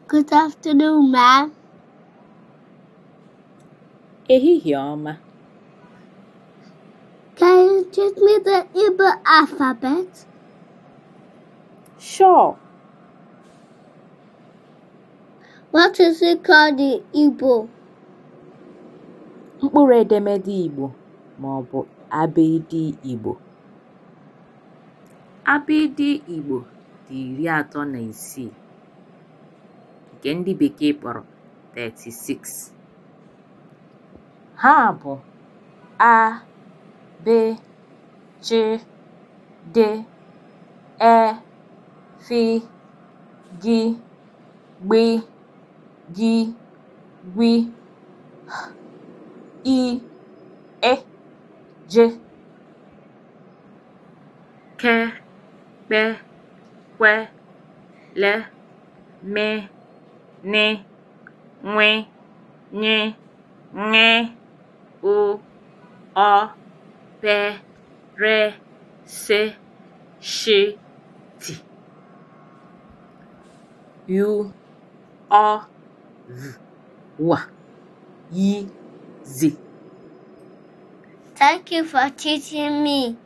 Good afternoon, ma'am. Ehihie ọma. Can you teach me the Igbo alphabet? Sure. What is it called in Igbo? Mkpụrụ edemede Igbo ma ọ bụ Abidii Igbo. Abidii Igbo dị 36, nke ndị bekee kpọrọ 36. Ha bụ A, B, Ch, D, E, F, G, B, G, W, I, E, J, K, P, Q, L, M, N, W, N, Ng, O, O, P, R, S, Š, T, U, O, V, W, Y, Z. Thank you for teaching me.